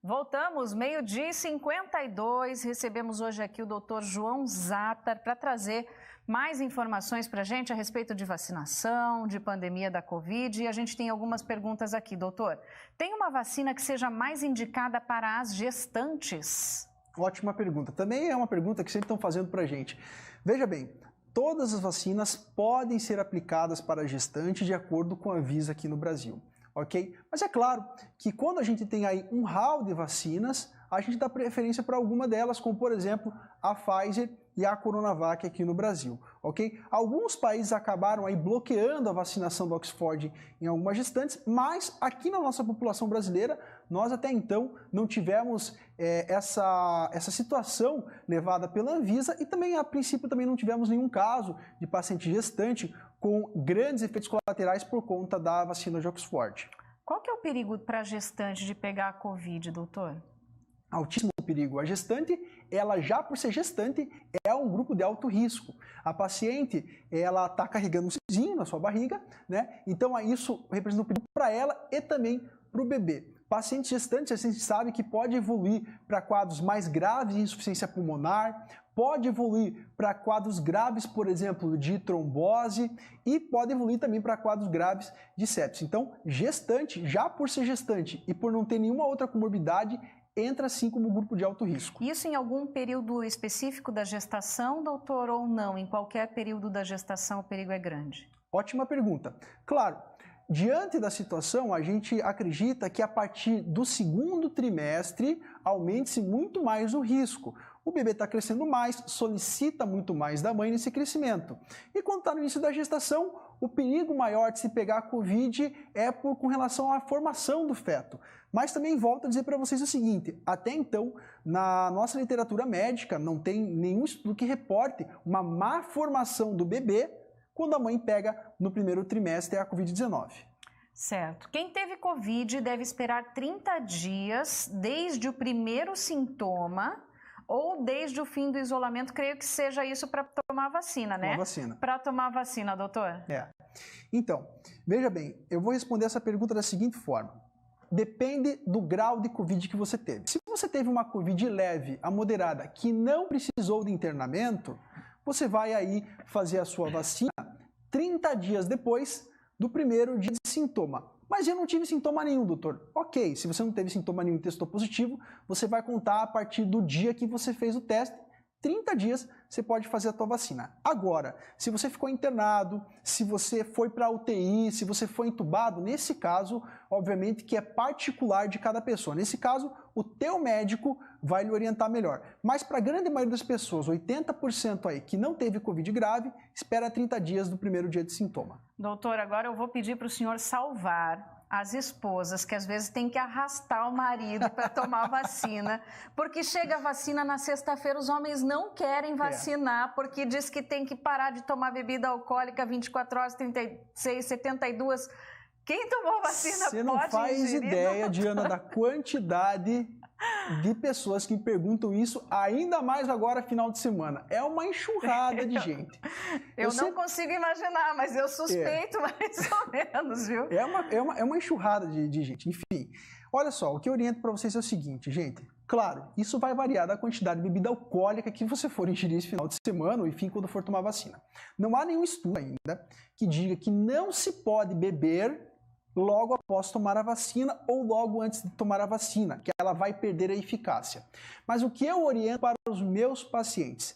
Voltamos, 12h52, recebemos hoje aqui o doutor João Zatter para trazer mais informações para a gente a respeito de vacinação, de pandemia da Covid, e a gente tem algumas perguntas aqui, doutor. Tem uma vacina que seja mais indicada para as gestantes? Ótima pergunta, também é uma pergunta que sempre estão fazendo para a gente. Veja bem, todas as vacinas podem ser aplicadas para gestante de acordo com a Anvisa aqui no Brasil. Ok? Mas é claro que quando a gente tem aí um hall de vacinas, a gente dá preferência para alguma delas, como por exemplo a Pfizer e a Coronavac aqui no Brasil, ok? Alguns países acabaram aí bloqueando a vacinação do Oxford em algumas gestantes, mas aqui na nossa população brasileira, nós até então não tivemos essa situação levada pela Anvisa e também a princípio também não tivemos nenhum caso de paciente gestante com grandes efeitos colaterais por conta da vacina de Oxford. Qual que é o perigo para a gestante de pegar a Covid, doutor? Altíssimo perigo. A gestante, ela já por ser gestante, é um grupo de alto risco. A paciente, ela está carregando um cizinho na sua barriga, né? Então isso representa um perigo para ela e também para o bebê. Pacientes gestantes, a gente sabe que pode evoluir para quadros mais graves de insuficiência pulmonar, pode evoluir para quadros graves, por exemplo, de trombose e pode evoluir também para quadros graves de sepsis. Então, gestante, já por ser gestante e por não ter nenhuma outra comorbidade, entra sim como grupo de alto risco. Isso em algum período específico da gestação, doutor, ou não? Em qualquer período da gestação o perigo é grande? Ótima pergunta. Claro, diante da situação, a gente acredita que a partir do segundo trimestre aumente-se muito mais o risco. O bebê está crescendo mais, solicita muito mais da mãe nesse crescimento. E quando está no início da gestação, o perigo maior de se pegar a Covid é com relação à formação do feto. Mas também volto a dizer para vocês o seguinte, até então, na nossa literatura médica, não tem nenhum estudo que reporte uma má formação do bebê quando a mãe pega no primeiro trimestre a Covid-19. Certo. Quem teve Covid deve esperar 30 dias desde o primeiro sintoma ou desde o fim do isolamento, creio que seja isso para tomar vacina, né? Para tomar vacina, doutor. Então, veja bem, eu vou responder essa pergunta da seguinte forma. Depende do grau de Covid que você teve. Se você teve uma Covid leve a moderada que não precisou de internamento, você vai aí fazer a sua vacina 30 dias depois do primeiro dia de sintoma. Mas eu não tive sintoma nenhum, doutor. Ok, se você não teve sintoma nenhum e testou positivo, você vai contar a partir do dia que você fez o teste. 30 dias você pode fazer a tua vacina. Agora, se você ficou internado, se você foi para a UTI, se você foi entubado, nesse caso, obviamente que é particular de cada pessoa. Nesse caso, o teu médico vai lhe orientar melhor. Mas para a grande maioria das pessoas, 80% aí que não teve Covid grave, espera 30 dias do primeiro dia de sintoma. Doutor, agora eu vou pedir para o senhor salvar as esposas que às vezes têm que arrastar o marido para tomar vacina, porque chega a vacina na sexta-feira, os homens não querem vacinar, porque diz que tem que parar de tomar bebida alcoólica 24 horas, 36, 72. Quem tomou vacina pode ingerir? Você não faz ideia, Diana, da quantidade de pessoas que me perguntam isso, ainda mais agora final de semana. É uma enxurrada de gente. Eu não consigo imaginar, mas eu suspeito mais ou menos, viu? É uma enxurrada de gente. Enfim, olha só, o que eu oriento para vocês é o seguinte, gente. Claro, isso vai variar da quantidade de bebida alcoólica que você for ingerir esse final de semana ou enfim, quando for tomar vacina. Não há nenhum estudo ainda que diga que não se pode beber logo após tomar a vacina ou logo antes de tomar a vacina, que ela vai perder a eficácia. Mas o que eu oriento para os meus pacientes?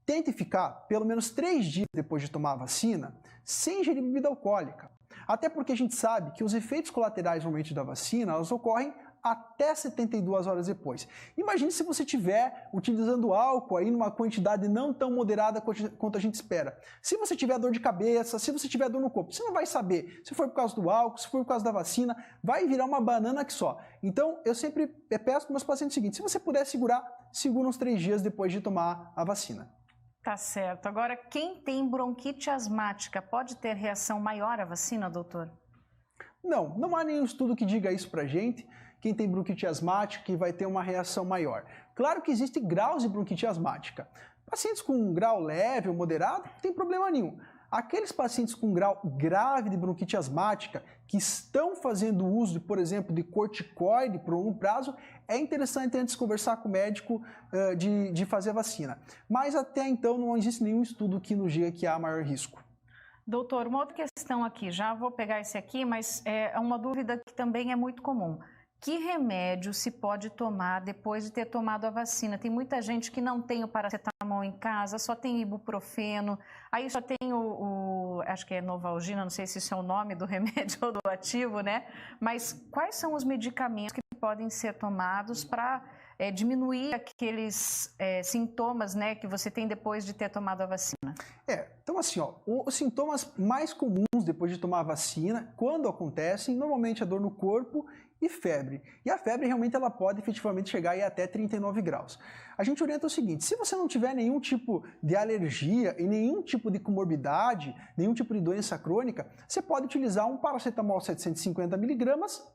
Tente ficar pelo menos 3 dias depois de tomar a vacina sem ingerir bebida alcoólica. Até porque a gente sabe que os efeitos colaterais normalmente da vacina, elas ocorrem até 72 horas depois. Imagine se você estiver utilizando álcool aí numa quantidade não tão moderada quanto a gente espera. Se você tiver dor de cabeça, se você tiver dor no corpo, você não vai saber se foi por causa do álcool, se foi por causa da vacina, vai virar uma banana que só. Então, eu sempre peço para meus pacientes o seguinte, se você puder segurar, segura uns 3 dias depois de tomar a vacina. Tá certo. Agora, quem tem bronquite asmática pode ter reação maior à vacina, doutor? Não há nenhum estudo que diga isso pra gente. Quem tem bronquite asmática que vai ter uma reação maior. Claro que existem graus de bronquite asmática. Pacientes com um grau leve ou moderado não tem problema nenhum. Aqueles pacientes com grau grave de bronquite asmática que estão fazendo uso, por exemplo, de corticoide por longo prazo, é interessante antes conversar com o médico de fazer a vacina. Mas até então não existe nenhum estudo que nos diga que há maior risco. Doutor, uma outra questão aqui, já vou pegar esse aqui, mas é uma dúvida que também é muito comum. Que remédio se pode tomar depois de ter tomado a vacina? Tem muita gente que não tem o paracetamol em casa, só tem ibuprofeno, aí só tem acho que é Novalgina, não sei se isso é o nome do remédio ou do ativo, né? Mas quais são os medicamentos que podem ser tomados para diminuir aqueles sintomas, né, que você tem depois de ter tomado a vacina? Então assim, os sintomas mais comuns depois de tomar a vacina, quando acontecem, normalmente é dor no corpo e febre. E a febre realmente ela pode efetivamente chegar aí até 39 graus. A gente orienta o seguinte, se você não tiver nenhum tipo de alergia e nenhum tipo de comorbidade, nenhum tipo de doença crônica, você pode utilizar um paracetamol 750 mg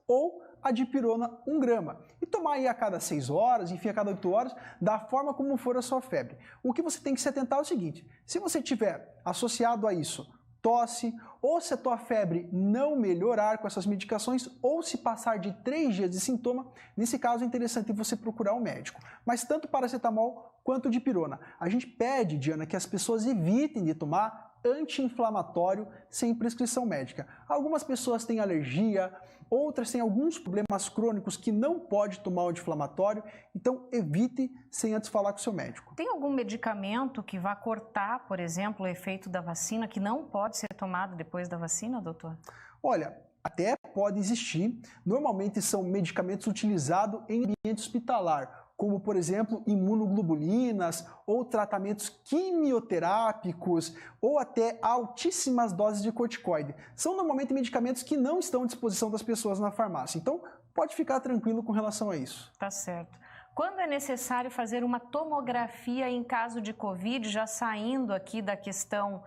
ou a dipirona 1 grama e tomar aí a cada 6 horas, enfim, a cada 8 horas, da forma como for a sua febre. O que você tem que se atentar é o seguinte, se você tiver associado a isso tosse, ou se a tua febre não melhorar com essas medicações, ou se passar de 3 dias de sintoma, nesse caso é interessante você procurar um médico. Mas tanto paracetamol quanto dipirona. A gente pede, Diana, que as pessoas evitem de tomar anti-inflamatório sem prescrição médica. Algumas pessoas têm alergia, outras têm alguns problemas crônicos que não pode tomar o anti-inflamatório, então evite sem antes falar com o seu médico. Tem algum medicamento que vá cortar, por exemplo, o efeito da vacina, que não pode ser tomado depois da vacina, doutor? Olha, até pode existir, normalmente são medicamentos utilizados em ambiente hospitalar, como, por exemplo, imunoglobulinas ou tratamentos quimioterápicos ou até altíssimas doses de corticoide. São normalmente medicamentos que não estão à disposição das pessoas na farmácia. Então, pode ficar tranquilo com relação a isso. Tá certo. Quando é necessário fazer uma tomografia em caso de Covid, já saindo aqui da questão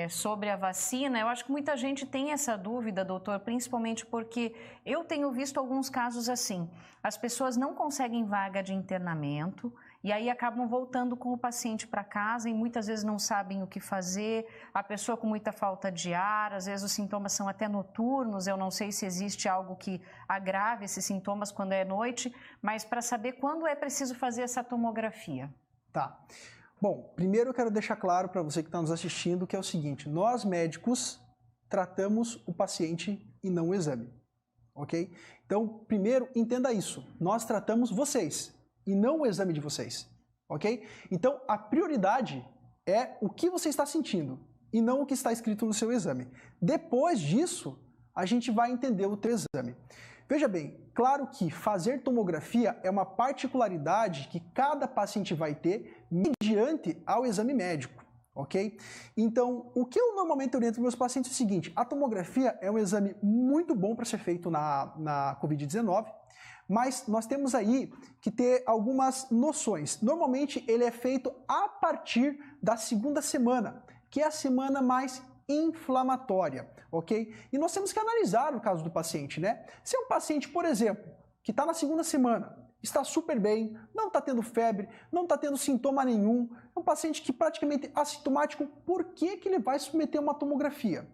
sobre a vacina, eu acho que muita gente tem essa dúvida, doutor, principalmente porque eu tenho visto alguns casos assim. As pessoas não conseguem vaga de internamento e aí acabam voltando com o paciente para casa e muitas vezes não sabem o que fazer, a pessoa com muita falta de ar, às vezes os sintomas são até noturnos, eu não sei se existe algo que agrave esses sintomas quando é noite, mas para saber quando é preciso fazer essa tomografia. Tá. Bom, primeiro eu quero deixar claro para você que está nos assistindo que é o seguinte, nós médicos tratamos o paciente e não o exame, ok? Então, primeiro, entenda isso, nós tratamos vocês e não o exame de vocês, ok? Então, a prioridade é o que você está sentindo e não o que está escrito no seu exame. Depois disso, a gente vai entender o teu exame. Veja bem, claro que fazer tomografia é uma particularidade que cada paciente vai ter mediante ao exame médico, ok? Então, o que eu normalmente oriento meus pacientes é o seguinte, a tomografia é um exame muito bom para ser feito na Covid-19, mas nós temos aí que ter algumas noções. Normalmente ele é feito a partir da 2ª semana, que é a semana mais inflamatória, ok? E nós temos que analisar o caso do paciente, né? Se é um paciente, por exemplo, que está na 2ª semana, está super bem, não está tendo febre, não está tendo sintoma nenhum, é um paciente que praticamente assintomático, por que ele vai submeter uma tomografia?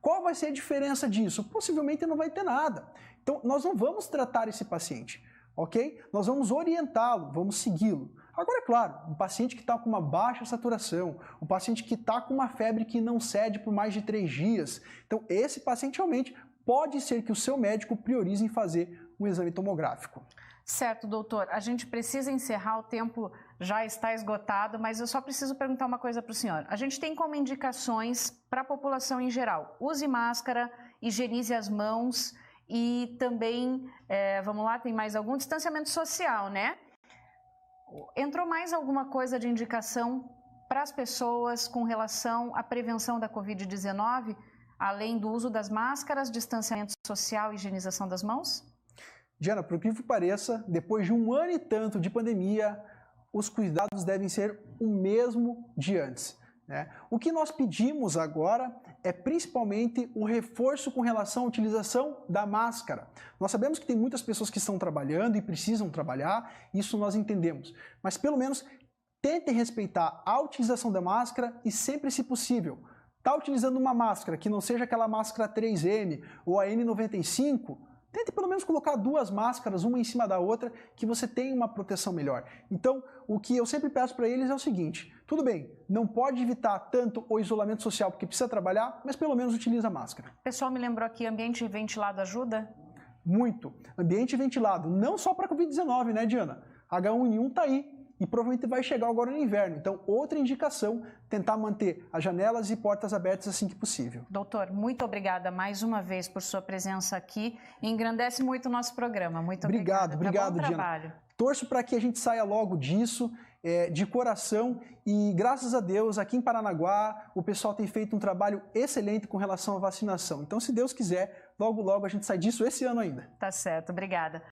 Qual vai ser a diferença disso? Possivelmente não vai ter nada. Então, nós não vamos tratar esse paciente, ok? Nós vamos orientá-lo, vamos segui-lo. Agora, é claro, um paciente que está com uma baixa saturação, um paciente que está com uma febre que não cede por mais de 3 dias, então esse paciente realmente pode ser que o seu médico priorize em fazer um exame tomográfico. Certo, doutor. A gente precisa encerrar, o tempo já está esgotado, mas eu só preciso perguntar uma coisa para o senhor. A gente tem como indicações para a população em geral, use máscara, higienize as mãos e também, vamos lá, tem mais algum distanciamento social, né? Entrou mais alguma coisa de indicação para as pessoas com relação à prevenção da Covid-19, além do uso das máscaras, distanciamento social e higienização das mãos? Diana, por que pareça, depois de 1 ano e tanto de pandemia, os cuidados devem ser o mesmo de antes, né? O que nós pedimos agora é principalmente um reforço com relação à utilização da máscara. Nós sabemos que tem muitas pessoas que estão trabalhando e precisam trabalhar, isso nós entendemos, mas pelo menos tentem respeitar a utilização da máscara e sempre, se possível, Está utilizando uma máscara que não seja aquela máscara 3M ou a N95, tente pelo menos colocar 2 máscaras, uma em cima da outra, que você tenha uma proteção melhor. Então, o que eu sempre peço para eles é o seguinte, tudo bem, não pode evitar tanto o isolamento social porque precisa trabalhar, mas pelo menos utiliza a máscara. O pessoal me lembrou aqui, ambiente ventilado ajuda? Muito. Ambiente ventilado, não só para a Covid-19, né, Diana? H1N1 está aí. E provavelmente vai chegar agora no inverno. Então, outra indicação, tentar manter as janelas e portas abertas assim que possível. Doutor, muito obrigada mais uma vez por sua presença aqui. Engrandece muito o nosso programa. Muito obrigada. Obrigado, bom Diana. Trabalho. Torço para que a gente saia logo disso, de coração. E graças a Deus, aqui em Paranaguá, o pessoal tem feito um trabalho excelente com relação à vacinação. Então, se Deus quiser, logo, logo a gente sai disso esse ano ainda. Tá certo, obrigada.